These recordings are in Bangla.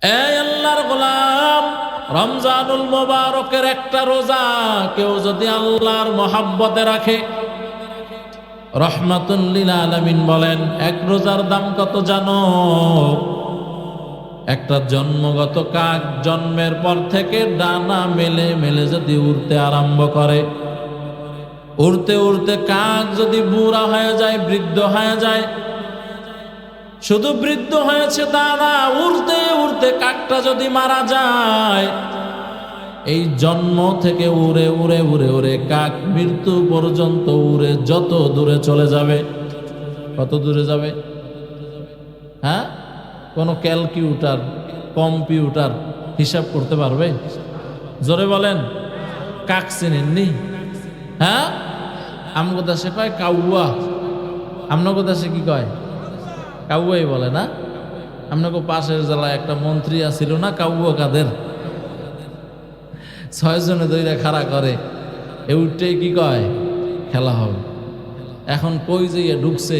এই আল্লাহর গোলাম, রমজানুল মোবারকের একটা রোজা কেউ যদি আল্লাহর মহাব্বতে রাখে, রহমাতুল লিল আলামিন বলেন এক রোজার দাম কত জানো? একটা জন্মগত কাক জন্মের পর থেকে ডানা মেলে মেলে যদি উড়তে আরম্ভ করে, উড়তে উড়তে কাক যদি বুড়া হয়ে যায়, বৃদ্ধ হয়ে যায়, শুধু বৃদ্ধ হয়েছে তা না, উড়তে উড়তে কাকটা যদি মারা যায়, এই জন্ম থেকে উড়ে উড়ে উড়ে উড়ে কাক মৃত্যু পর্যন্ত উড়ে যত দূরে চলে যাবে, কত দূরে যাবে? হ্যাঁ, কোনো ক্যালকুলেটর কম্পিউটার হিসাব করতে পারবে? জোরে বলেন। কাক চিনেননি? হ্যাঁ, আমগো দেশে কয় কাউয়া, আপনাকে দেশে কি কয়? কাউয়াই বলে না? আপনাকে পাশের জেলায় একটা মন্ত্রী আছিল না, কাউয়া কাদের, 6 জনে দইরা খাড়া করে, এ উঠতেই কি কয় খেলা হবে। এখন কই যে ঢুকছে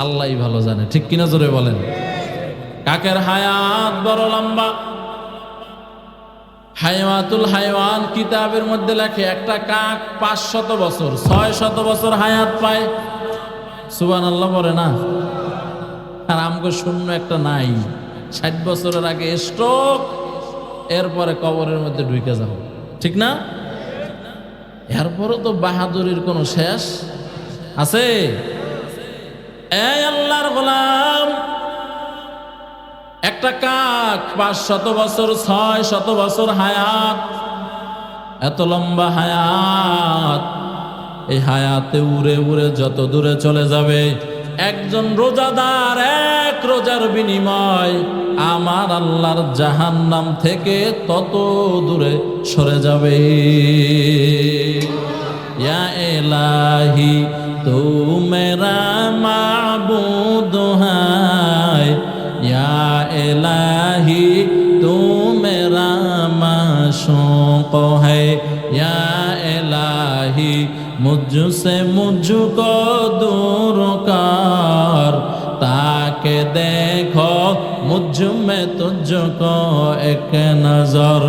আল্লাহই ভালো জানে, ঠিক কিনা? জোরে বলেন। কাকের হায়াত বড় লম্বা। হায়াতুল হায়াওয়ান কিতাবের মধ্যে লেখে একটা কাক 500 বছর 600 বছর হায়াত পায়। সুবহানাল্লাহ বলে না? আর আমগো শূন্য একটা নাই, 60 বছরের আগে স্ট্রোক, এরপরে কবরের মধ্যে ঢুকে যাও, ঠিক না? এরপরও তো বাহাদুরির কোনো শেষ আছে? এই আল্লাহর গোলাম, একটা কাক 500 বছর 600 বছর হায়াত, এত লম্বা হায়াত, এই হায়াতে উড়ে উড়ে যত দূরে চলে যাবে, একজন রোজাদার এক রোজার বিনিময় আমার আল্লাহর জাহান্নাম থেকে তত দূরে সরে যাবে। ইয়া ইলাহি তু মেরা মাবুদ হায়, ইয়া ইলাহি তু মেরা মাশূক है, या इलाही मुझसे मुझको दूर कर, ताके देखो मुझ में तुझको एक नजर,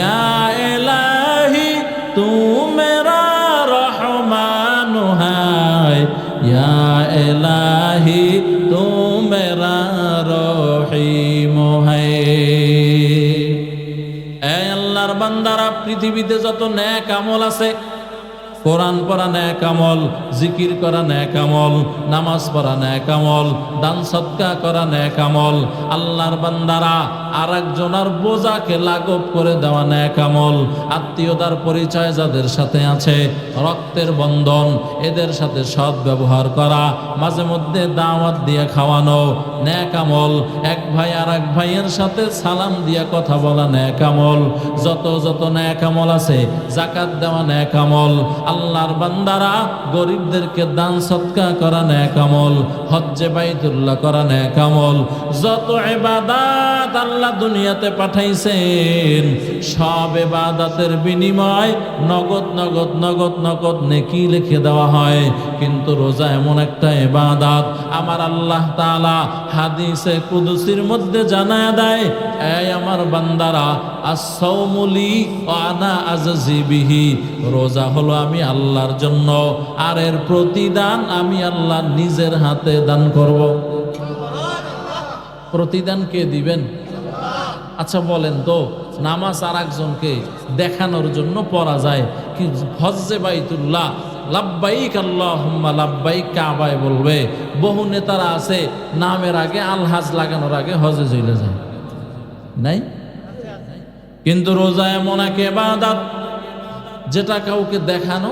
या इलाही तू मेरा रहमान है, या इलाही तू मेरा रहीम है। বান্দারা, পৃথিবীতে যত নেক আমল আছে, কোরআন পড়া নেক আমল, জিকির করা নেক আমল, নামাজ পড়া নেক আমল, দান সদকা করা নেক আমল, আল্লাহর বান্দারা আরেকজনের বোঝাকে লাঘব করে দেওয়া নেক আমল, আত্মীয়তার পরিচয় যাদের সাথে আছে, রক্তের বন্ধন, এদের সাথে সৎ ব্যবহার করা, মাঝে মধ্যে দাওয়াত দিয়ে খাওয়ানো নেক আমল, এক ভাই আর এক ভাইয়ের সাথে সালাম দিয়া কথা বলা নেক আমল, যত যত নেক আমল আছে, যাকাত দেওয়া নেক আমল, আল্লাহর বান্দারা গরিবদেরকে দান সদকা করা নেক আমল, হজ্জে বাইতুল্লাহ করা নেক আমল, যত ইবাদত আল্লাহ দুনিয়াতে পাঠাইছেন, সব ইবাদতের বিনিময় নগদ নগদ নগদ নগদ নেকি লিখে দেওয়া হয়। কিন্তু রোজা এমন একটা ইবাদত, আমার আল্লাহ তাআলা হাদিসে কুদসির মধ্যে জানায় দেয়, এই আমার বান্দারা, as-sawmu li ওয়া আনা আজজি বিহি, রোজা হলো আমি আল্লাহর জন্য, আর এর প্রতিদান আমি আল্লাহ নিজের হাতে দান করব। প্রতিদান কে দিবেন? আচ্ছা বলেন তো, নামাজ আর একজনকে দেখানোর জন্য পড়া যায়, কি হজ্জে বাইতুল্লাহ লাব্বাইক আল্লাহুম্মা লাব্বাইক কাবায় বলবে, বহু নেতারা আছে নামের আগে আলহাজ লাগানোর আগে হজে চলে যায়, নাই? কিন্তু রোজা এমন এক ইবাদত যেটা কাউকে দেখানো,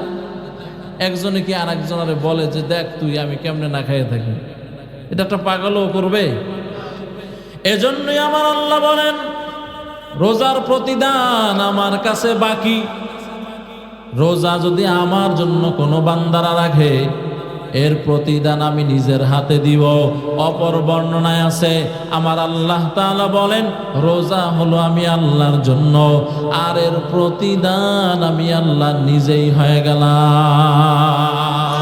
একজনে কি আর একজনের বলে যে দেখ তুই আমি কেমনে না খাইয়ে থাকি, এটা একটা পাগলও করবে? এজন্যই আমার আল্লাহ বলেন, রোজার প্রতিদান আমার কাছে বাকি। রোজা যদি আমার জন্য কোনো বান্দারা রাখে, এর প্রতিদান আমি নিজের হাতে দিব। অপর বর্ণনায় আছে, আমার আল্লাহ তাআলা বলেন, রোজা হলো আমি আল্লাহর জন্য, আর এর প্রতিদান আমি আল্লাহ নিজেই হয়ে গেলাম।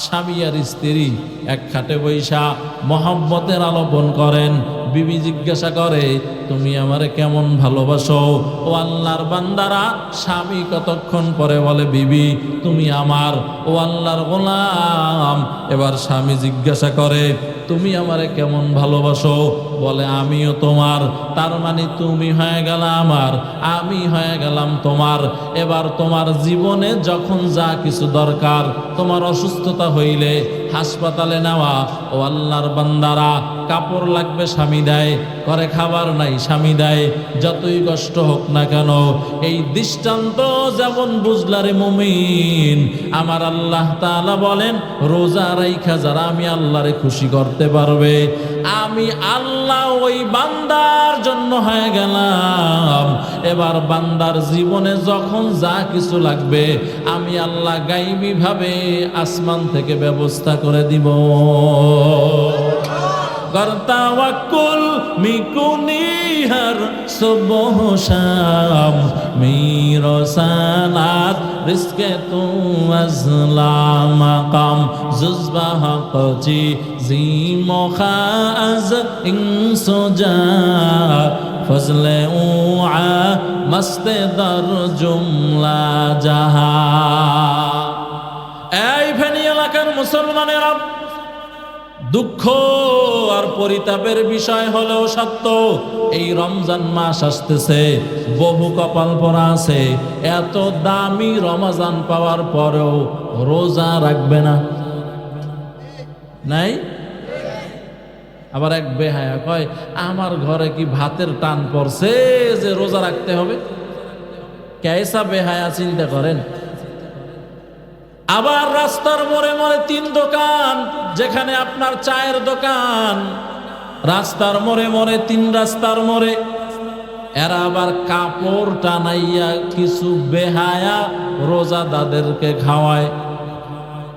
স্বামী আর স্ত্রী এক খাটে বৈশা মহব্বতের আলোপন করেন। বিবি জিজ্ঞাসা করে, তুমি আমারে কেমন ভালোবাসো? ও আল্লাহর বান্দারা, স্বামী কতক্ষণ পরে বলে, বিবি তুমি আমার। ও আল্লাহর গোলাম, এবার স্বামী জিজ্ঞাসা করে, তুমি আমারে কেমন ভালোবাসো? বলে, আমিও তোমার। তার মানে তুমি হয়ে গেলা আমার, আমি হয়ে গেলাম তোমার। এবার তোমার জীবনে যখন যা কিছু দরকার, তোমার অসুস্থতা হইলে হাসপাতালে নেওয়া, ও আল্লাহর বান্দারা, কাপড় লাগবে স্বামী দেয়, ঘরে খাবার নাই স্বামী দেয়, যতই কষ্ট হোক না কেন। এই দৃষ্টান্ত যেমন বুঝলারে মুমিন, আমার আল্লাহ তাআলা বলেন, রোজা রাইখা যারা আমি আল্লাহরে খুশি করতে পারবে, আমি আল্লাহ ওই বান্দার জন্য হয়ে গেলাম। এবার বান্দার জীবনে যখন যা কিছু লাগবে, আমি আল্লাহ গাইবী ভাবে আসমান থেকে ব্যবস্থা করে দিব। করতাওয়াক্কুল মিকুনি হর সুবহ শাম, মিরসালাত রিজকে তু আজলা মাকাম, জুজবাহ কজি জিমো খাজ ইনসুজা, ফজলে উআ মস্তে দর জুমলা জাহা। এই ফেনী এলাকার মুসলমানেরা, দুঃখ আর পরিতাপের বিষয় হলেও সত্য, এই রমজান মাস আসতেছে, বহু কপাল পরা আছে, এত দামি রমজান পাওয়ার পরেও রোজা রাখবে না। নাই? আবার এক বেহায়া কয়, আমার ঘরে কি ভাতের টান পড়ছে যে রোজা রাখতে হবে? কেসা বেহায়া চিন্তা করেন। আবার রাস্তার মোড়ে মোড়ে 3 দোকান, যেখানে আপনার চায়ের দোকান, রাস্তার মোড়ে মোড়ে 3 রাস্তার মোড়ে, এরা আবার কাপড় টানাইয়া কিছু বেহায়া রোজাদারদেরকে খাওয়ায়।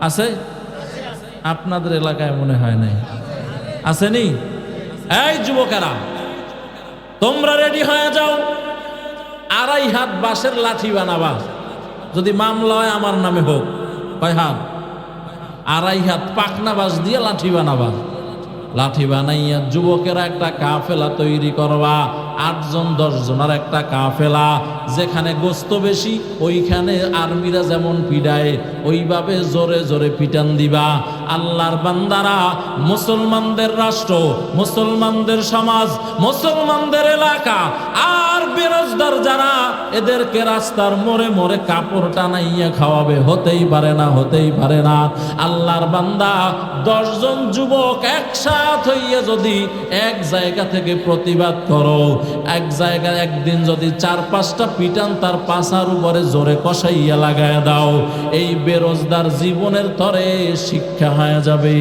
আছে? আপনাদের এলাকায় মনে হয় নাই, আসেনি? এই যুবকেরা, তোমরা রেডি হয়ে যাও, 2.5 হাত বাঁশের লাঠি বানাবা, যদি মামলা হয় আমার নামে হোক। কয় হাত? 2.5 হাত পাকনা বাঁশ দিয়ে লাঠি বানাবা। লাঠি বানাইয়া যুবকেরা একটা কাফেলা তৈরি করবা, 8 জন 10 জনের একটা কাফেলা। যেখানে গোস্ত বেশি ওইখানে আর্মিরা যেমন পিটায়, ওইভাবে জোরে জোরে পিটান দিবা। আল্লাহর বান্দারা, মুসলমানদের রাষ্ট্র, মুসলমানদের সমাজ, মুসলমানদের এলাকা আর বেরোজগার যারা, এদেরকে রাস্তার মোড়ে মোড়ে কাপড় টানাইয়া খাওয়াবে। হতেই পারে না, হতেই পারে না। আল্লাহর বান্দা, 10 জন যুবক একসাথ হইয়া যদি এক জায়গা থেকে প্রতিবাদ করো, এক জায়গায় একদিন যদি 4-5টা পিটান তার পাছার উপরে জোরে কষাইয়া লাগায় দাও, এই বেরোজগার জীবনের তরে শিক্ষা হয়ে যাবে।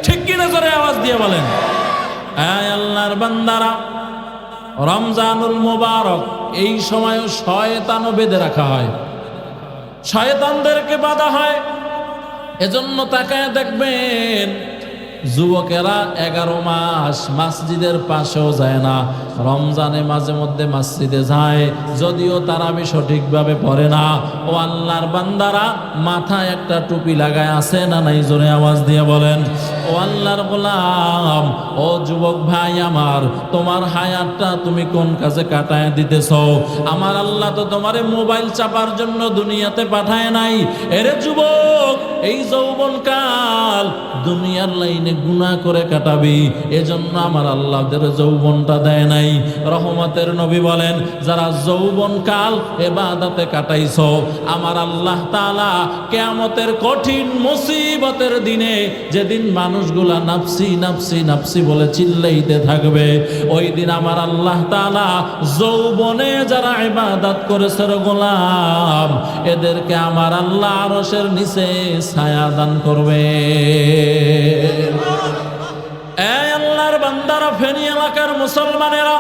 ঠিক কিনা? জোরে আওয়াজ দিয়ে বলেন। আয় আল্লাহর বান্দারা, রমজানুল মুবারক, এই সময় শয়তানও বেঁধে রাখা হয়, শয়তানদেরকে বাধা হয়। এজন্য তাকায় দেখবেন, যুবকেরা 11 মাস মসজিদের পাশেও যায় না, রমজানে মাঝে মধ্যে মসজিদে যায়, যদিও তারাবি সঠিকভাবে পড়ে না। ও আল্লাহর বান্দারা, মাথায় একটা টুপি লাগায় আছে না নাই? জোরে আওয়াজ দিয়ে বলেন। ও আল্লাহর গোলাম, ও যুবক ভাই আমার, তোমার হায়াতটা তুমি কোন কাজে কাটায় দিতেছ? আমার আল্লাহ তো তোমারে মোবাইল চাপার জন্য দুনিয়াতে পাঠায় নাই। এরে যুবক, এই যৌবনকাল দুনিয়ার লাইনে গুনাহ করে কাটাবি, এজন্য আমার আল্লাহ তোর যৌবনটা দেয় নাই। রহমতের নবী বলেন, যারা যৌবনকাল ইবাদতে কাটাইছো, আমার আল্লাহ তাআলা কিয়ামতের কঠিন মুসিবতের দিনে, যেদিন মানুষগুলা নাফসি নাফসি নাফসি বলে চিল্লাইতে থাকবে, ওই দিন আমার আল্লাহ তাআলা যৌবনে যারা ইবাদত করেছে রে গোলাম, এদেরকে আমার আল্লাহ আরশের নিচে ছায়া দান করবে। এই আল্লাহর বান্দারা, ফেনী এলাকার মুসলমানেরা,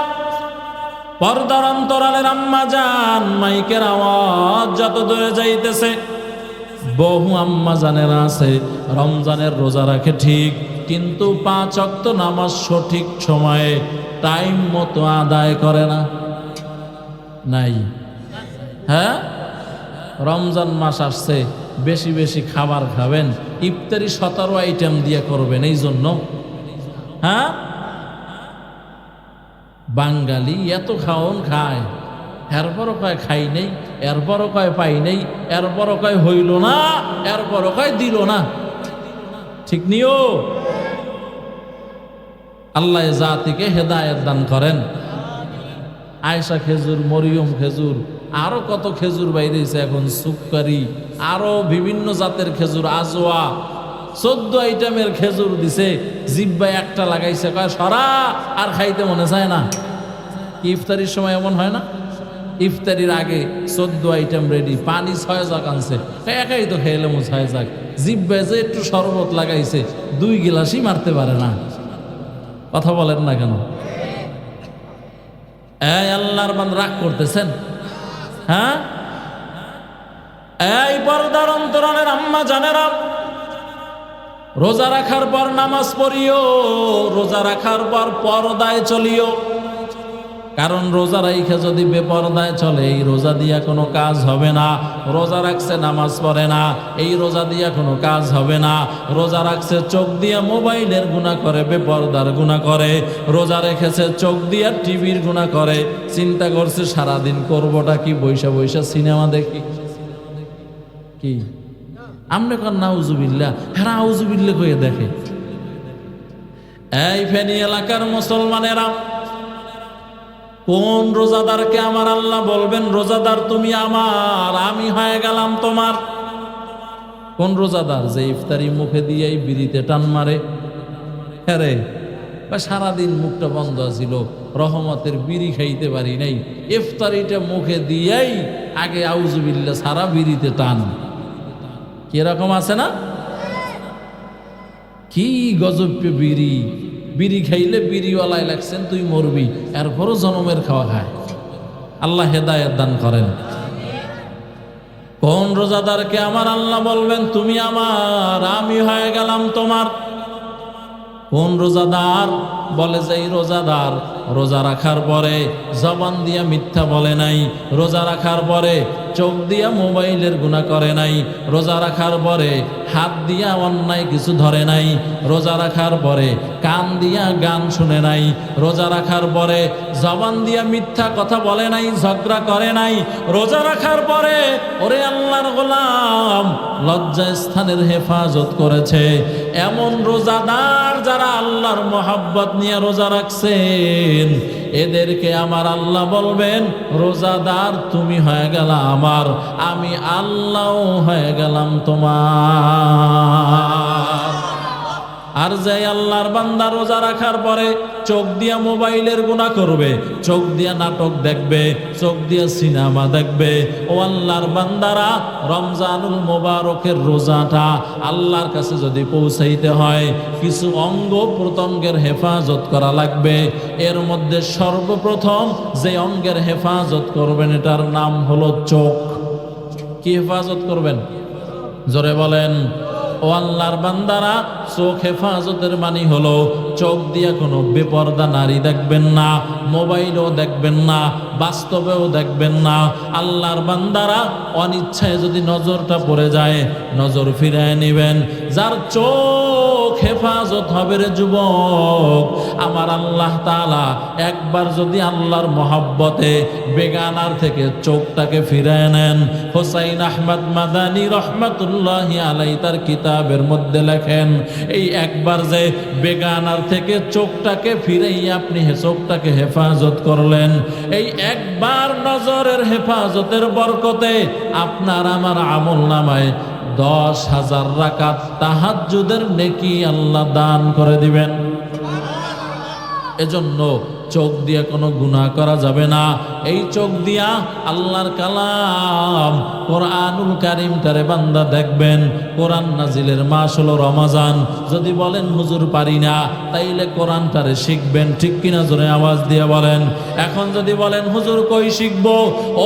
পর্দার অন্তরালের আম্মা জান, মাইকের আওয়াজ যত দূরে যাইতেছে, বহু আম্মা জানেরা আছে রমজানের রোজা রাখে ঠিক, কিন্তু 5 ওয়াক্ত নামাজ সঠিক সময়ে টাইম মতো আদায় করে না। নাই? হ্যাঁ, রমজান মাস আসছে, বেশি বেশি খাবার খাবেন, ইফতারি 17 আইটেম দিয়ে করবেন। এই জন্য হ্যাঁ, বাঙালি এত খাওন খায়, এরপরও কয় খাই নেই, এরপরও কয় পাই নেই, এরপরও কয় হইল না, এরপরও কয় দিল না। ঠিক নিও। আল্লাহ জাতিকে হেদায়েত দান করেন। আয়েশা খেজুর, মরিয়ম খেজুর, আরো কত খেজুর বাইরেছে এখন, সুক্কারি, আরো বিভিন্ন জাতের খেজুর, আজোয়া, 14 আইটেমের খেজুর দিছে। জিব্বায় একটা লাগাইছে, কয় সরা, আর খাইতে মনে চায় না। ইফতারির সময় এমন হয় না? ইফতারির আগে 14 আইটেম রেডি, পানি 6 জাগ আনছে, একাই তো খেয়ে এলাম 6 জাগ। জিব্বায় যে একটু শরবত লাগাইছে, 2 গিলাসই মারতে পারে না। কথা বলেন না কেন? এই আল্লাহর বান্দা রাগ করতেছেন? হ্যাঁ, এই পর্দার অন্তরালের আম্মা জানেরা, রোজা রাখার পর নামাজ পড়িও, রোজা রাখার পর পর্দায় চলিও। কারণ রোজা রাইখা যদি বেপরদায় চলে, এই রোজা দিয়া কোনো কাজ হবে না। রোজা রাখছে নামাজ পড়ে না, এই রোজা দিয়া কোনো কাজ হবে না। রোজা রাখছে চোখ দিয়া মোবাইলের গুনাহ করে, বেপরদার গুনাহ করে। রোজা রেখেছে চোখ দিয়া টিভির গুনাহ করে। চিন্তা করছে সারাদিন করবোটা কি, বৈশা বৈশা সিনেমা দেখি। কি আমনে কর নাউজুবিল্লাহ, হ্যাঁ আউজুবিল্লাহ কইয়া দেখে। এই ফেনী এলাকার মুসলমানেরা, কোন রোজাদারকে আমার আল্লাহ বলবেন রোজাদার তুমি আমার, আমি হয়ে গেলাম তোমার? কোন রোজাদার যে ইফতারি মুখে দিয়েই বিড়িতে টান মারে? হ্যাঁ রে, সারাদিন মুখটা বন্ধ ছিল, রহমতের বিড়ি খাইতে পারি নাই, ইফতারিটা মুখে দিয়েই আগে আউজুবিল্লাহ সারা বিড়িতে টান। কিরকম আছে না? কি গজব্য বিড়ি! বিড়ি খাইলে বিড়িওয়ালায় লাগছেন তুই মরবি, এরপরও জনমের খাওয়া খায়। আল্লাহ হেদায়েত দান করেন। কোন রোজাদারকে আমার আল্লাহ বলবেন তুমি আমার, আমি হয়ে গেলাম তোমার? কোন রোজাদার বলে যে এই রোজাদার রোজা রাখার পরে জবান দিয়া মিথ্যা বলে নাই, রোজা রাখার পরে চোখ দিয়া মোবাইলের গুনাহ করে নাই, রোজা রাখার পরে হাত দিয়া অন্যায় কিছু ধরে নাই, রোজা রাখার পরে কান দিয়া গান শুনে নাই, রোজা রাখার পরে জবান দিয়া মিথ্যা কথা বলে নাই, ঝগড়া করে নাই, রোজা রাখার পরে ওরে আল্লাহর গোলাম লজ্জা স্থানের হেফাজত করেছে, এমন রোজাদার যারা আল্লাহর মহব্বত নিয়ে রোজা রাখছেন, এদেরকে আমার আল্লাহ বলবেন রোজাদার তুমি হয়ে গেলা আমার, আমি আল্লাহ হয়ে গেলাম তোমার। আর যে আল্লাহর বান্দা রোজা রাখার পরে চোখ দিয়া মোবাইলের গুনাহ করবে, চোখ দিয়া নাটক দেখবে, চোখ দিয়া সিনেমা দেখবে, ও আল্লাহর বান্দারা, রমজানুল মোবারকের রোজাটা আল্লাহর কাছে যদি পৌঁছাইতে হয় কিছু অঙ্গ প্রত্যঙ্গের হেফাজত করা লাগবে। এর মধ্যে সর্বপ্রথম যে অঙ্গের হেফাজত করবেন এটার নাম হলো চোখ। কি হেফাজত করবেন? জোরে বলেন। ও আল্লাহর বান্দারা, চোখ হেফাজতের মানে হলো চোখ দিয়ে কোনো বেপরদা নারী দেখবেন না, মোবাইলও দেখবেন না, বাস্তবেও দেখবেন না। আল্লাহর বান্দারা, অনিচ্ছায় যদি নজরটা পড়ে যায় নজর ফিরায় নেবেন। যার চোখ হেফাজত হবে রে যুবক, আমার আল্লাহ তাআলা একবার যদি আল্লাহর মহব্বতে বেগানার থেকে চোখটাকে ফিরায় নেন। হোসাইন আহমদ মাদানী রহমাতুল্লাহি আলাইহি তার কিতাবের মধ্যে লেখেন, এই একবার যে বেগানার থেকে চোখটাকে ফিরাই আপনি চোখটাকে হেফাজত করলেন, এই একবার নজরের হেফাজতের বরকতে আপনার আমার আমল নামায় 10,000 রাকাত তাহাজ্জুদের নেকি আল্লাহ দান করে দিবেন। এজন্য চোখ দিয়ে কোনো গুনাহ করা যাবে না। এই চোখ দিয়া আল্লাহর কালাম কোরআনুল কারীমটারে বান্দা দেখবেন। কোরআন নাজিলের মাস হলো রমজান। যদি বলেন হুজুর পারি না, তাইলে কোরআনটারে শিখবেন। ঠিক কিনা জোরে আওয়াজ দিয়ে বলেন। এখন যদি বলেন হুজুর কই শিখবো,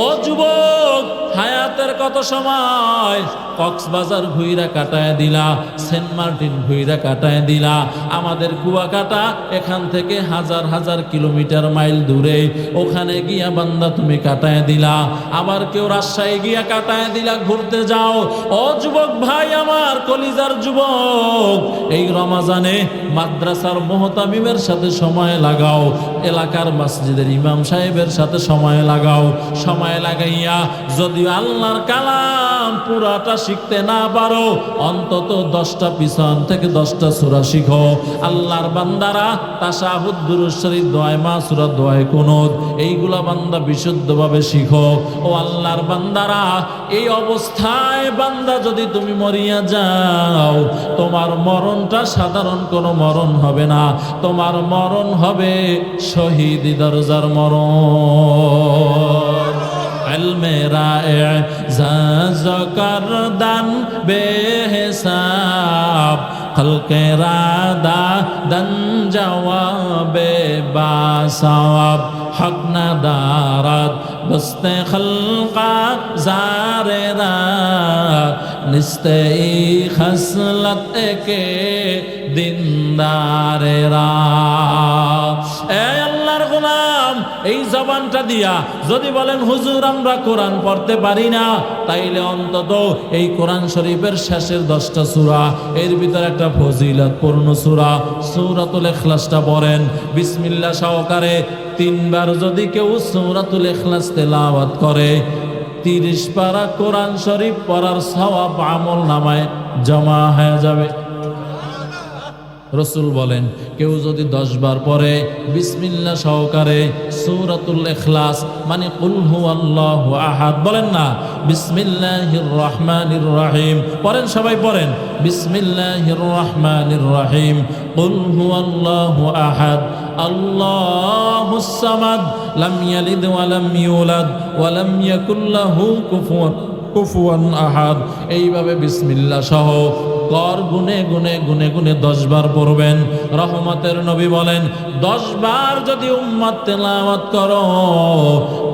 ও যুবক, হায়াতের কত সময় কক্সবাজার ঘুইরা কাটায় দিলা, সেন্ট মার্টিন ঘুইরা কাটায় দিলা, আমাদের কুয়াকাটা এখান থেকে হাজার হাজার কিলোমিটার মাইল দূরে, ওখানে গিয়া বান্দা তুমি কাটায় দিলা, আবার কেউ রাজশাহী গিয়া কাটায় দিলা, ঘুরতে যাও। ও যুবক ভাই আমার, কলিজার যুবক, এই রমাজানে মাদ্রাসার মুহতামিমের সাথে সময় লাগাও, এলাকার মসজিদের ইমাম সাহেবের সাথে সময় লাগাও। সময় লাগাইয়া যদি আল্লাহর কালাম পুরাটা শিখতে না পারো, অন্তত 10টা পিছন থেকে 10টা সূরা শিখো। আল্লাহর বান্দারা তাশাহুদ, দুরূদ শরীফ, দোয়ায়ে মাসুরা, দোয়ায়ে কুনুত, এইগুলা বান্দা বিশুদ্ধভাবে শিখো। ও আল্লাহর বান্দারা, এই অবস্থায় বান্দা যদি তুমি মরিয়া যাও, তোমার মরণটা সাধারণ কোনো মরণ হবে না, তোমার মরণ হবে শহীদি দরজার মরণ। ইলমে রা'ইজাজ করদান বেহিসাব, খলকে রাদা দন জওয়াবে বাসওয়াব, হক না দারাত বস্তে খলকা জারেরা, নিস্তে খসলত কে দিনদারেরা। এ আল্লাহর গোলাম, এই জবানটা দিয়া যদি বলেন হুজুর আমরা কোরআন পড়তে পারি না, তাইলে অন্তত এই কোরআন শরীফের শেষের 10টা সূরা, এর ভিতরে একটা ফজিলতপূর্ণ সূরা সূরাতুল ইখলাসটা পড়েন বিসমিল্লাহ সহকারে। 3 বার যদি কেউ সূরাতুল ইখলাস তেলাওয়াত করে, 30 পারা কোরআন শরীফ পড়ার সওয়াব আমল নামায় জমা হয়ে যাবে। রসুল বলেন কেউ যদি 10 বার পড়ে বিসমিল্লাহ সহকারে সূরাতুল ইখলাস, মানে কুল হুয়াল্লাহু আহাদ, বলেন না বিসমিল্লাহির রহমানির রহিম, পড়েন সবাই পড়েন বিসমিল্লাহির রহমানির রহিম, কুল হুয়াল্লাহু আহাদ আল্লাহুস সামাদ, লাম ইয়ালিদ ওয়া লাম ইউলাদ ওয়া লাম ইয়াকুল লাহু কুফুয়ান আহাদ। এইভাবে বিসমিল্লাহ সহ কর গুনে গুনে গুনে গুনে 10 বার পড়বেন। রহমতের নবী বলেন 10 বার যদি উম্মত তেলাওয়াত করো,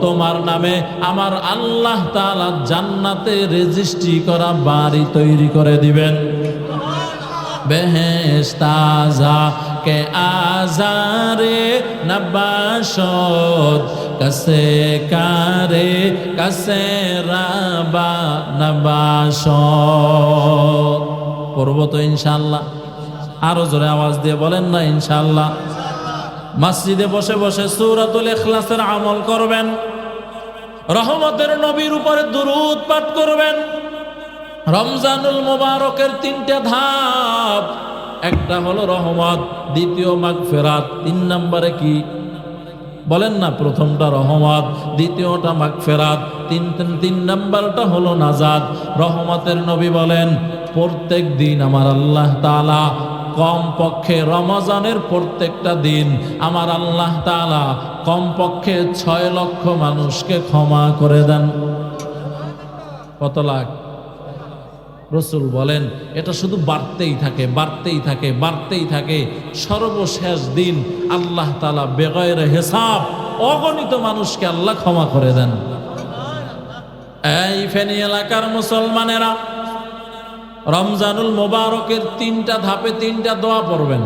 তোমার নামে আমার আল্লাহ তাআলা জান্নাতে রেজিস্ট্রি করা বাড়ি তৈরি করে দিবেন। বেহেশত তাজা কে আজারে নবাশত, কসে কারে কসে রাবা নবাশত। পড়ব তো ইনশাআল্লাহ? আরো জোরে আওয়াজ দিয়ে বলেন না ইনশাআল্লাহ। মসজিদে বসে বসে সূরাতুল ইখলাসের আমল করবেন, রহমতের নবীর উপরে দুরূদ পাঠ করবেন। রমজানুল মুবারকের 3টা ধাপ, একটা হলো রহমত, দ্বিতীয় মাগফিরাত, 3 নম্বরে কি বলেন না? প্রথমটা রহমত, দ্বিতীয়টা মাগফিরাত, 3 নম্বরটা হলো নাজাত। রহমতের নবী বলেন প্রত্যেক দিন আমার আল্লাহ তাআলা কমপক্ষে রমজানের প্রত্যেকটা দিন আমার আল্লাহ তাআলা কমপক্ষে 6 লক্ষ মানুষকে ক্ষমা করে দেন। কত লাখ? রসুল বলেন এটা শুধু বাড়তেই থাকে, বাড়তেই থাকে, বাড়তেই থাকে। সর্বশেষ দিন আল্লাহ তাআলা বেগয়রে হিসাব অগণিত মানুষকে আল্লাহ ক্ষমা করে দেন। এই ফেনী এলাকার মুসলমানেরা, রমজানুল মুবারকের 3টা ধাপে 3টা দোয়া পড়বেন।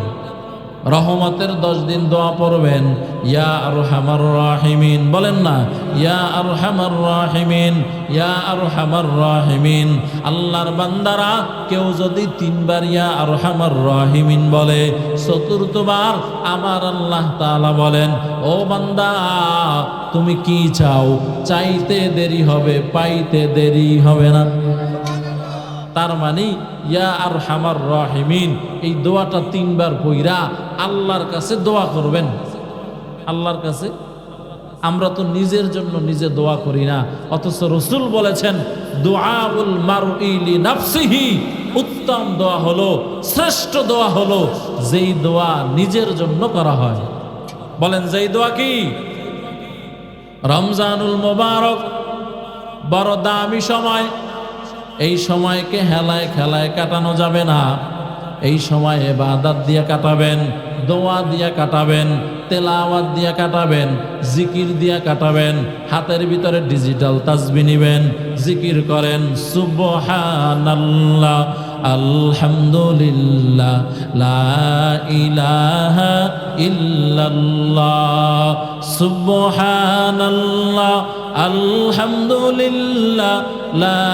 রহমতের 10 দিন দোয়া পড়বেন ইয়া আরহামার রাহিমিন, বলেন না ইয়া আরহামার রাহিমিন, ইয়া আরহামার রাহিমিন। আল্লাহর বান্দারা কেউ যদি 3 বার ইয়া আরহামার রাহিমিন বলে, 4র্থবার আমার আল্লাহ তাআলা বলেন ও বান্দা তুমি কি চাও, চাইতে দেরি হবে, পাইতে দেরি হবে না। তার মানে ইয়া আরহামার রাহিমিন এই দোয়াটা 3 বার পইরা আল্লাহর কাছে দোয়া করবেন। আল্লাহর কাছে আমরা তো নিজের জন্য নিজে দোয়া করি না, অথচ রাসূল বলেছেন দুআউল মারই লিনাফসিহি, উত্তম দোয়া হলো, শ্রেষ্ঠ দোয়া হলো যেই দোয়া নিজের জন্য করা হয়। বলেন যেই দোয়া কি? রমজানুল মুবারক বড় দামি সময়, এই সময়কে হেলায় খেলায় কাটানো যাবে না। এই সময় ইবাদত দিয়ে কাটাবেন, দোয়া দিয়ে কাটাবেন, তেলাওয়াত দিয়ে কাটাবেন, জিকির দিয়ে কাটাবেন। হাতের ভিতরে ডিজিটাল তাসবিহ নিবেন, জিকির করেন সুবহানাল্লাহ আলহামদুলিল্লাহ লা ইলাহা ইল্লাল্লাহ সুবহানাল্লাহ আলহামদুলিল্লাহ লা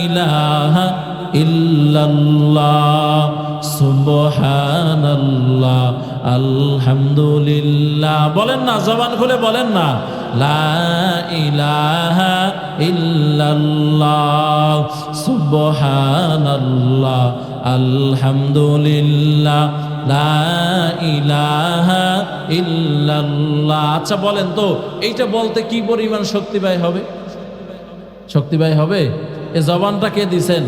ইলাহা ইল্লাল্লাহ সুবহানাল্লাহ আলহামদুলিল্লাহ। বলেন না, জবান খুলে বলেন না, লা ইলাহা ইল্লাল্লাহ সুবহানাল্লাহ আলহামদুলিল্লাহ লা ইলাহা ইল্লাল্লাহ। আচ্ছা বলেন তো, এইটা বলতে কি পরিমাণ শক্তি ব্যয় হবে? শক্তি ব্যয় হবে? এ জবানটা কে দিছেন?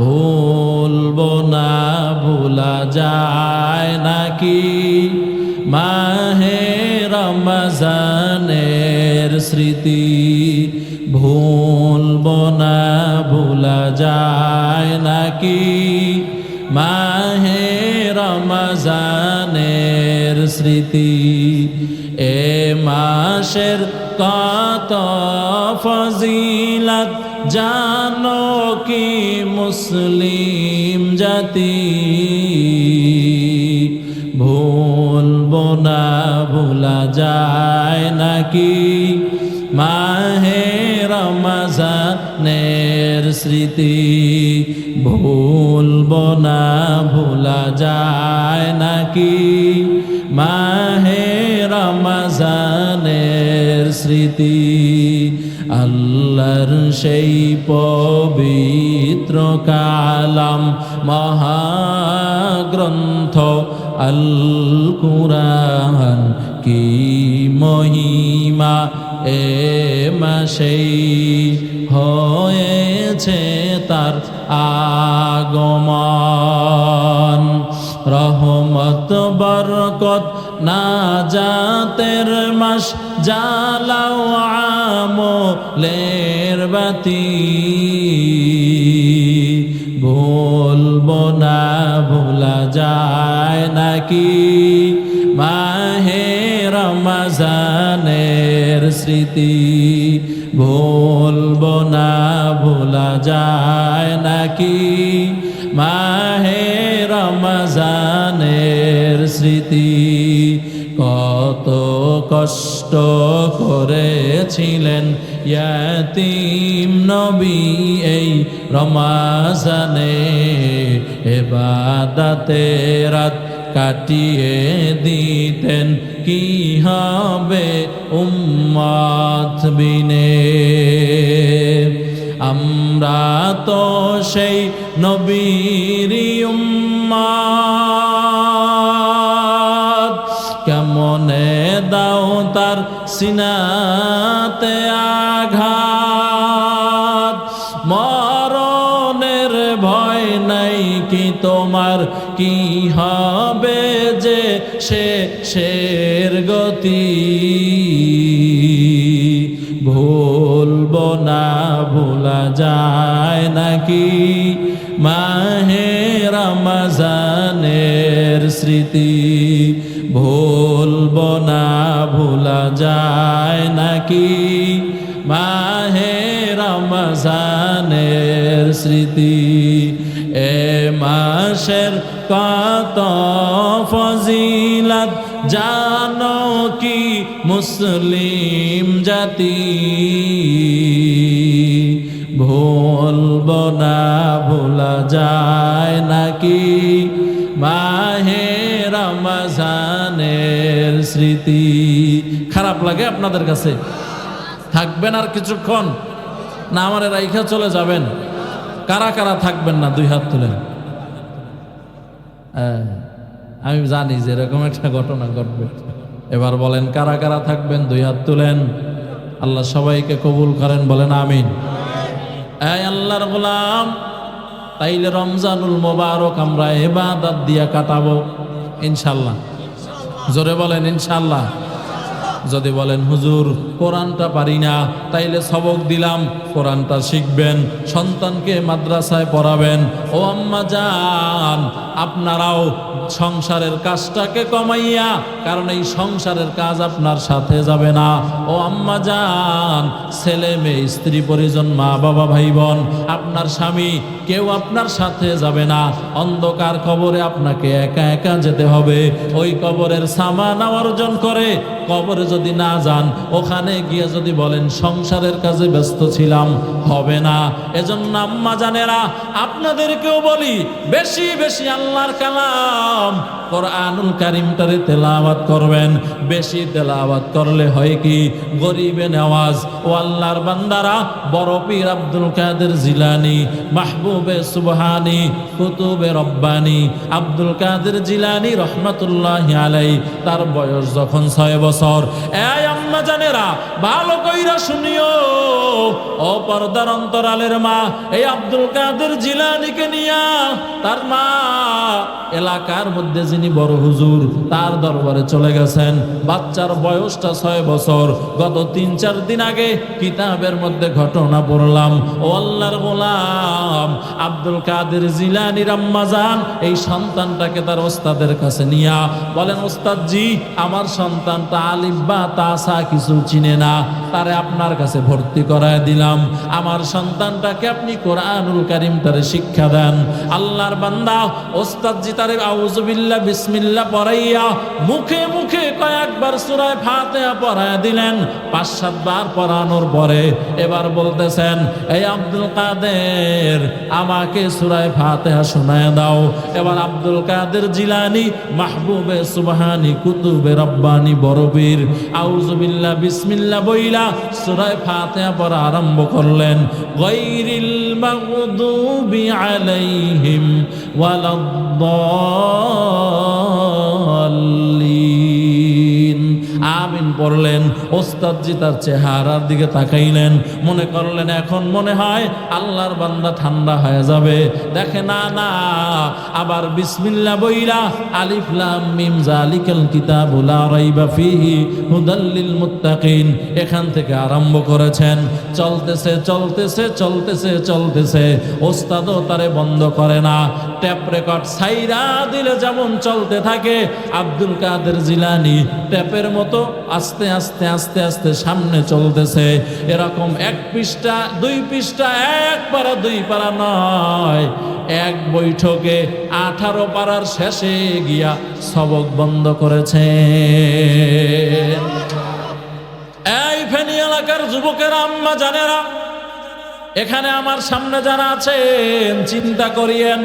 ভুলবো না ভোলা যায় নাকি মাহে রমজানের স্মৃতি, ভুলবো না ভোলা যায় নাকি মাহে রমজানের স্মৃতি। এ মাসের কত ফজিলত জানো কি মুসলিম জাতি, ভুলবো না ভোলা যায় নাকি মাহে রমজানের স্মৃতি, ভুলবো না ভোলা যায় নাকি মাহে রমজানের স্মৃতি। আল্লাহর সেই পবিত্র কালাম মহাগ্রন্থ আল কুরআন কি মহিমা এ মাসেই হয়েছে তার আগমন, রহমত বরকত নাজাতের মাস জ্বালাও আমলের বাতি, ভুলবো না ভোলা যায় নাকি মাহে রমজানের স্মৃতি, ভুলবো না ভোলা যায় নাকি মাহে রমজানের স্মৃতি। কত কষ্ট করেছিলেন ইয়াতীম নবী এই রমজানে, ইবাদতে রাত কাটিয়ে দিতেন কি হবে উম্মত বিনে। আমরা তো সেই নবীর উম্মত, কেমনে দাও তার সিনাতে আঘাত, মরণের ভয় নাই কি তোমার, কি হবে যে শেষের গতি, ভুলবো না ভোলা যায় নাকি মাহে রমজানের স্মৃতি, ভুলবো না ভোলা যায় নাকি মাহে রমজানের স্মৃতি। এ মাসের কত ফজিলত জানো কি মুসলিম জাতি, ভুলবো না ভোলা যায় নাকি মাহে রমজানের স্মৃতি। খারাপ লাগে আপনাদের কাছে? থাকবেন আর কিছুক্ষণ, না আমারে রাইখা চলে যাবেন? কারা কারা থাকবেন না দুই হাত তুলেন। আমি জানি যে এরকম একটা ঘটনা ঘটবে। এবার বলেন কারা কারা থাকবেন, দুই হাত তুলেন। আল্লাহ সবাইকে কবুল করেন, বলেন আমিন। এই আল্লাহর গোলাম, তাইলে রমজানুল মোবারক আমরা ইবাদত দিয়া কাটাবো ইনশাল্লাহ। জোরে বলেন ইনশাল্লাহ। যদি বলেন হুজুর কোরআনটা পারি না, তাইলে সবক দিলাম, কোরআনটা শিখবেন, সন্তানকে মাদ্রাসায় পড়াবেন। ও আম্মা জান, আপনারাও সংসারের কাজটাকে কমাইয়া, কারণ এই সংসারের কাজ আপনার সাথে যাবে না। ও আম্মা জান, ছেলে মেয়ে, স্ত্রী পরিজন, মা বাবা, ভাই বোন, আপনার স্বামী, কেউ আপনার সাথে যাবে না। অন্ধকার কবরে আপনাকে একা একা যেতে হবে। ওই কবরের সামান অর্জন করে কবরে যদি না যান, ওখানে গিয়ে যদি বলেন সংসারের কাজে ব্যস্ত ছিলাম, হবে না। এজন্য আম্মা জানেরা, আপনাদেরকেও বলি, বেশি বেশি আল্লাহর কালাম কোরআনুল কারীমটারে তেলাওয়াত করবেন। বেশি তেলাওয়াত করলে হয় কি, গরিবে নেওয়াজ ও আল্লাহর বান্দারা, বড় পীর আব্দুল কাদের জিলানী, মাহবুবে সুবহানী, কুতুবে রব্বানী আব্দুল কাদের জিলানী রহমাতুল্লাহি আলাইহি, তার বয়স যখন 6 বছর। এই আম্মা জানেরা, ভালো কইরা শুনিও, ও পর্দার অন্তরালের মা, এই আব্দুল কাদের জিলানীকে নিয়া তার মা এলাকার মধ্যে যিনি বড় হুজুর, তার দরবারে চলে গেছেন। বাচ্চার বয়সটা 6 বছর। গত 3-4 দিন আগে কিতাবের মধ্যে ঘটনা পড়লাম। ও আল্লাহর গোলাম আব্দুল কাদের জিলানীর আম্মা জান এই সন্তানটাকে তার ওস্তাদের কাছে নিয়া বলেন, ওস্তাদ জি, আমার সন্তানটা আলিফ বা তাসা কিছু চিনে না, তারে আপনার কাছে ভর্তি করায় দিলাম। আমার সন্তানটাকে আপনি কোরআনুল কারীমটারে শিক্ষা দেন। আল্লাহর বান্দা ওস্তাদ জি তারে আউযু বিল্লাহ বিসমিল্লাহ পড়াইয়া মুখে মুখে কয়েকবার সূরা ফাতিহা পড়ায় দিলেন। 5-7 বার পড়ানোর পরে এবার বলতেছেন, এই আব্দুল কাদের, আমাকে সূরা ফাতিহা শোনায় দাও। এবার আব্দুল কাদের জিলানী, মাহবুবে সুবহানী, কুতুবে রব্বানী, বড় পীর আউযু বিল্লাহ বিসমিল্লাহ বইলা সূরা ফাতিহা পড়া আরম্ভ করলেন। গায়রিল মাগদুবি আলাইহিম ওয়ালাদ-দাল্লিন, আমিন পড়লেন। ওস্তাদজি তার চেহারার দিকে তাকাইলেন, মনে করলেন এখন মনে হয় আল্লাহর বান্দা ঠান্ডা হয়ে যাবে। দেখে না না, আবার বিসমিল্লাহ বইলা আলিফ লাম মিম যালিকাল কিতাবু লা রাইবা ফীহি হুদাল লিল মুত্তাকিন, এখান থেকে আরম্ভ করেছেন। চলতেছে চলতেছে চলতেছে চলতেছে, ওস্তাদও তারে বন্ধ করে না। ট্যাপ রেকর্ড ছাইরা দিলে যেমন চলতে থাকে, আব্দুল কাদের জিলানী ট্যাপের মতো আস্তে আস্তে আস্তে আস্তে সামনে চলতেছে। এরকম 1 পৃষ্ঠা 2 পৃষ্ঠা, 1 পারা 2 পারা নয়, এক বৈঠকে 18 পারার শেষে গিয়া সবক বন্ধ করেছে। এই ফেনী এলাকার যুবকেরা, আম্মা জানেরা, এখানে আমার সামনে যারা আছেন, চিন্তা করিয়েন,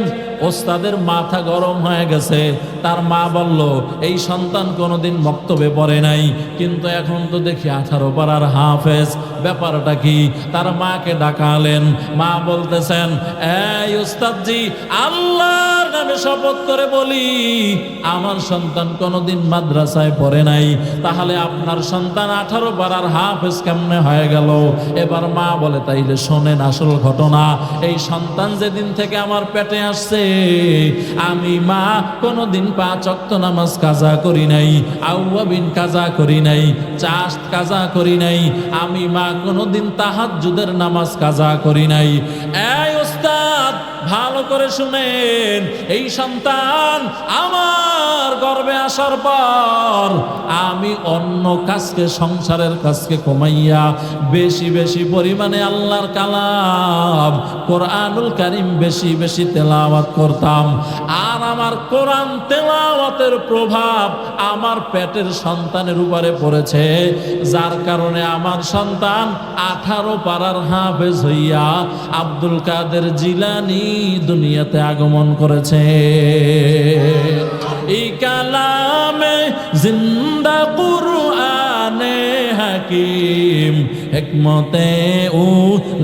ওস্তাদের মাথা গরম হয়ে গেছে। তার মা বলল, এই সন্তান কোনোদিন মক্তবে পড়ে নাই, কিন্তু এখন তো দেখি 18 পারার হাফেজ, ব্যাপারটা কি? তার মাকে ডাকালেন। মা বলতেছেন, এই ওস্তাদজি, আল্লাহর নামে শপথ করে বলি, আমার সন্তান কোনোদিন মাদ্রাসায় পড়ে নাই, তাহলে আপনার সন্তান 18 পারার হাফেজ কেমনে হয়ে গেল? এবার মা বলে, তাইলে শোনেন আসল ঘটনা। এই সন্তান যেদিন থেকে আমার পেটে আসছে, আমি মা কোনোদিন 5 ওয়াক্ত নামাজ কাজা করি নাই, আউয়াবিন কাজা করি নাই, চাষ্ট কাজা করি নাই, আমি মা কোনোদিন তাহাজ্জুদের নামাজ কাজা করি নাই। এই ওস্তাদ, ভালো করে শুনেন, এই সন্তান আমার গর্ভে আসার পর আমি অন্য কাজকে, সংসারের কাজকে কমাইয়া বেশি বেশি পরিমাণে আল্লাহর কালাম কোরআনুল কারীম বেশি বেশি তেলাওয়াত করতাম। আর আমার কোরআন তেলাওয়াতের প্রভাব আমার পেটের সন্তানের উপরে পড়েছে, যার কারণে আমার সন্তান 18 পারার হাফেজ হইয়া আব্দুল কাদের জিলানী দুনিয়াতে আগমন করেছে। এই কালামে জিন্দা কুরআনে হাকিম, হিকমতে ও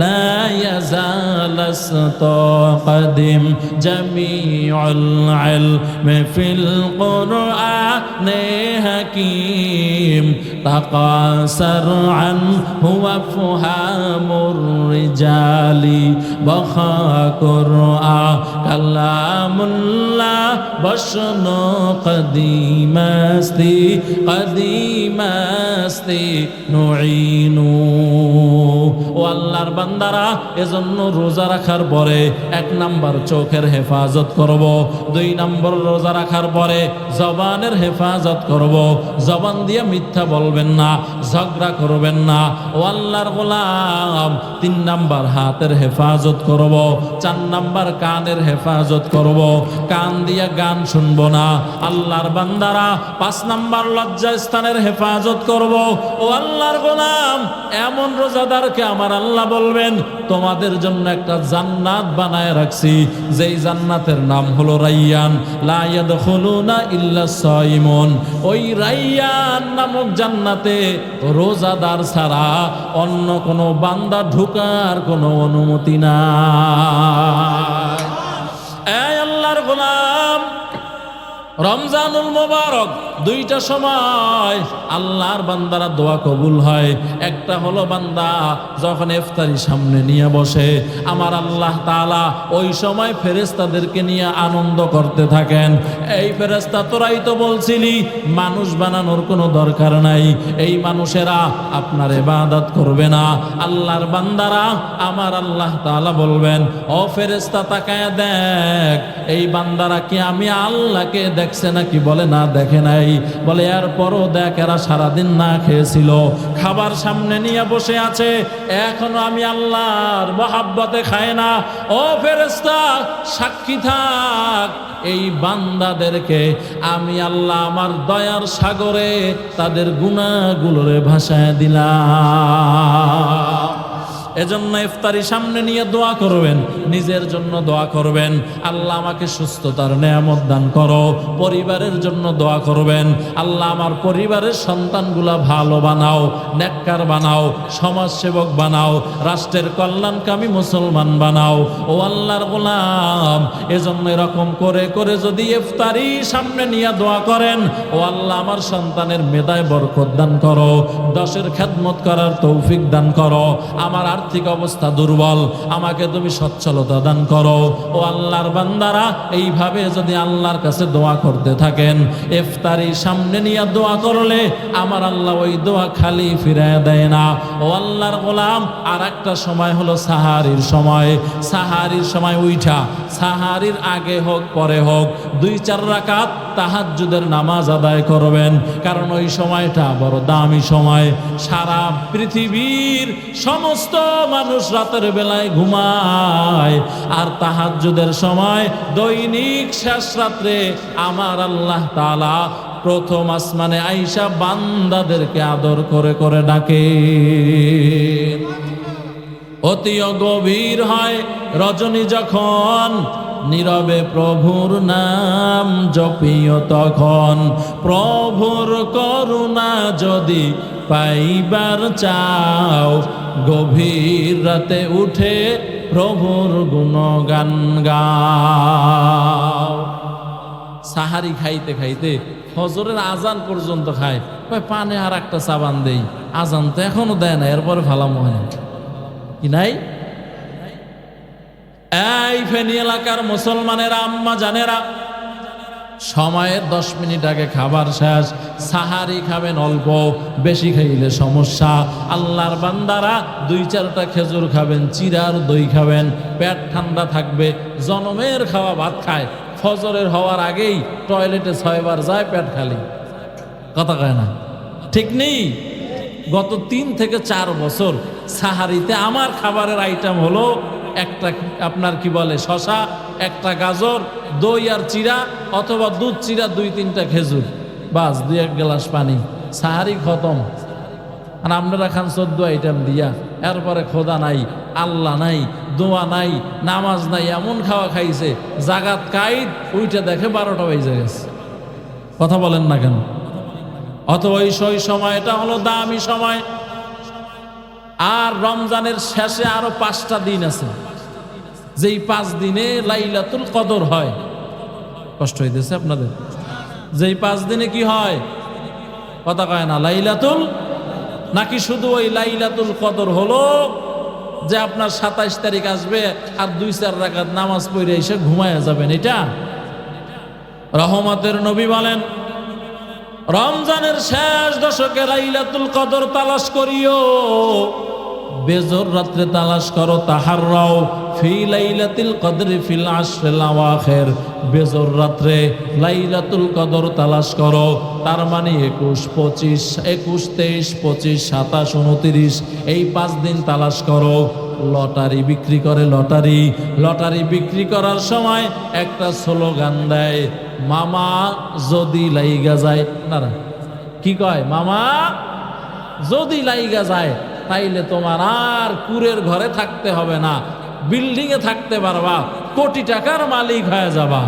লা ইয়াজালাসত কদিম, জামিউল ইলমি ফিল কুরআনে হাকিম, তাকাসার আন হুয়া ফুহামুর রিজালি, বখা কুরআন কালামুল্লাহ, বশনো কদিমাস্তি কদিমাস্তি নুঈনু ও আল্লাহর বান্দারা, এজন্য রোজা রাখার পরে 1 নাম্বার চোখের হেফাজত করব, 2 নাম্বার রোজা রাখার পরে জবানের হেফাজত করব, জবান দিয়ে মিথ্যা বলবেন না, ঝগড়া করবেন না ও আল্লাহর গোলাম। 3 নাম্বার হাতের হেফাজত করব, 4 নাম্বার কানের হেফাজত করব, কান দিয়ে গান শুনবো না আল্লাহর বান্দারা। 5 নাম্বার লজ্জা স্থানের হেফাজত করব ও আল্লাহর গোলাম। এমন রোজাদারকে আমার আল্লাহ বলবেন, তোমাদের জন্য একটা জান্নাত বানায় রাখছি, যেই জান্নাতের নাম হলো রাইয়ান, লা ইয়াদখুলুনা ইল্লা সাইমুন। ওই রাইয়ান নামক জান্নাতে রোজাদার ছাড়া অন্য কোনো বান্দা ঢোকার কোনো অনুমতি নাই। এই আল্লাহর গোলাম, রমজানুল মোবারক 2টা সময় আল্লাহর বান্দারা দোয়া কবুল হয়। একটা হলো বান্দা যখন ইফতারি সামনে নিয়ে বসে, আমার আল্লাহ তাআলা ওই সময় ফেরেশতাদেরকে নিয়ে আনন্দ করতে থাকেন। এই ফেরেশতা, তোরাই তো বলছিলি মানুষ বানানোর কোনো দরকার নাই, এই মানুষেরা আপনার ইবাদত করবে না। আল্লাহর বান্দারা, আমার আল্লাহ তাআলা বলবেন, ও ফেরেশতা তাকায় দেখ, এই বান্দারা কি আমি আল্লাহকে দেখছে নাকি? বলে না, দেখে নাই। বলে এরপরও দেখ, এরা সারাদিন না খেয়েছিল, খাবার সামনে নিয়ে বসে আছে, এখনো আমি আল্লাহর মহাব্বতে খায় না। ও ফেরেশতা সাক্ষী থাক, এই বান্দাদেরকে আমি আল্লাহ আমার দয়ার সাগরে তাদের গুনাহগুলোরে ভাসায় দিলাম। এজন্য ইফতারি সামনে নিয়ে দোয়া করবেন, নিজের জন্য দোয়া করবেন, আল্লাহ আমাকে সুস্থতার নেয়ামত দান করো। পরিবারের জন্য দোয়া করবেন, আল্লাহ আমার পরিবারের সন্তানগুলা ভালো বানাও, নেককার বানাও, সমাজসেবক বানাও, রাষ্ট্রের কল্যাণকামী মুসলমান বানাও। ও আল্লাহর গোলাম, এজন্য এরকম করে করে যদি ইফতারি সামনে নিয়ে দোয়া করেন, ও আল্লাহ আমার সন্তানের মেধায় বরকত দান করো, 10-এর খেদমত করার তৌফিক দান করো, আমার আর্থিক অবস্থা দুর্বল, আমাকে তুমি সচ্ছলতা দান করো। ও আল্লাহর বান্দারা, এইভাবে যদি আল্লাহর কাছে দোয়া করতে থাকেন, ইফতারি সামনে নিয়ে দোয়া করলে আমার আল্লাহ ওই দোয়া খালি ফিরায় দেয় না। ও আল্লাহর গোলাম, আর একটা সময় হলো সাহারির সময়। সাহারির সময় উঠা, সাহারির আগে হোক পরে হোক 2-4 রাকাত তাহাজ্জুদের নামাজ আদায় করবেন, কারণ ওই সময়টা বড় দামি সময়। সারা পৃথিবীর সমস্ত মানুষ রাতের বেলায় ঘুমায়, আর তাহাজ্জুদের সময় দৈনিক শেষ রাত্রে আমার আল্লাহ তাআলা প্রথম আসমানে আইসা বান্দাদেরকে আদর করে করে ডাকে। অতি গভীর হয় রজনী যখন, নীরবে প্রভুর নাম জপিও তখন। প্রভুর করুণা যদি পাইবার চাও, গভীর রাতে উঠে প্রভুর গুণগান গাও। সাহারি খাইতে খাইতে ফজরের আজান পর্যন্ত খায়, পানে আর একটা সাবান দেই, আজান তো এখনো দেয় না, এরপরে ভালাম হয় কি নাই? এই ফেনী এলাকার মুসলমানেরা, আম্মা জানেরা, সময়ের 10 মিনিট আগে খাবার শেষ, সাহারি খাবেন অল্প, বেশি খাইলে সমস্যা। আল্লাহর বান্দারা 2-4টা খেজুর খাবেন, চিরার দই খাবেন, পেট ঠান্ডা থাকবে। জনমের খাওয়া ভাত খায়, ফজরের হওয়ার আগেই টয়লেটে 6 বার যায়, পেট খালি, কথা কয় না, ঠিক নেই? গত 3 থেকে 4 বছর সাহারিতে আমার খাবারের আইটেম হলো একটা আপনার কি বলে শশা, একটা গাজর, দই আর চিরা, অথবা দুধ চিরা, 2-3টা খেজুর, বাস 2-1 গ্লাস পানি, সাহারি খতম। আর আপনারা খান 14 আইটেম দিয়া, এরপরে খোদা নাই, আল্লাহ নাই, দোয়া নাই, নামাজ নাই, এমন খাওয়া খাইছে জাগাত কাইদ, উইটা দেখে 12টা বেজে গেছে। কথা বলেন না কেন? অথবা এই সময়টা হলো দামি সময়। আর রমজানের শেষে আরো 5টা দিন আছে, যেই 5 দিনে লাইলাতুল কদর হয়। কষ্ট হইতেছে আপনাদের? যেই 5 দিনে কি হয়? কথা কয় না, লাইলাতুল, নাকি শুধু ওই লাইলাতুল কদর হলো যে আপনার 27 তারিখ আসবে আর 2-4 রাকাত নামাজ পড়ে এসে ঘুমায় যাবেন? এটা রহমতের নবী বলেন, রমজানের শেষ দশকে লাইলাতুল কদর তালাশ করিও, বেজোর রাত্রে তালাশ করো, তাহাররাও ফি লাইলাতুল কদরি ফিল আশরিল আওয়াখির, বেজোর রাত্রে লাইলাতুল কদর তালাশ করো। তার মানে 21, 25, 21, 23, 25, 27, 29 এই 5 দিন তালাশ করো। লটারি বিক্রি করে, লটারি বিক্রি করার সময় একটা স্লোগান দেয়, মামা যদি লাইগা যায়, না কি কয়, মামা যদি লাইগা যায় তাইলে তোমার আর কুরের ঘরে থাকতে হবে না, বিল্ডিং এ থাকতে পারবা, কোটি টাকার মালিক হয়ে যাবা।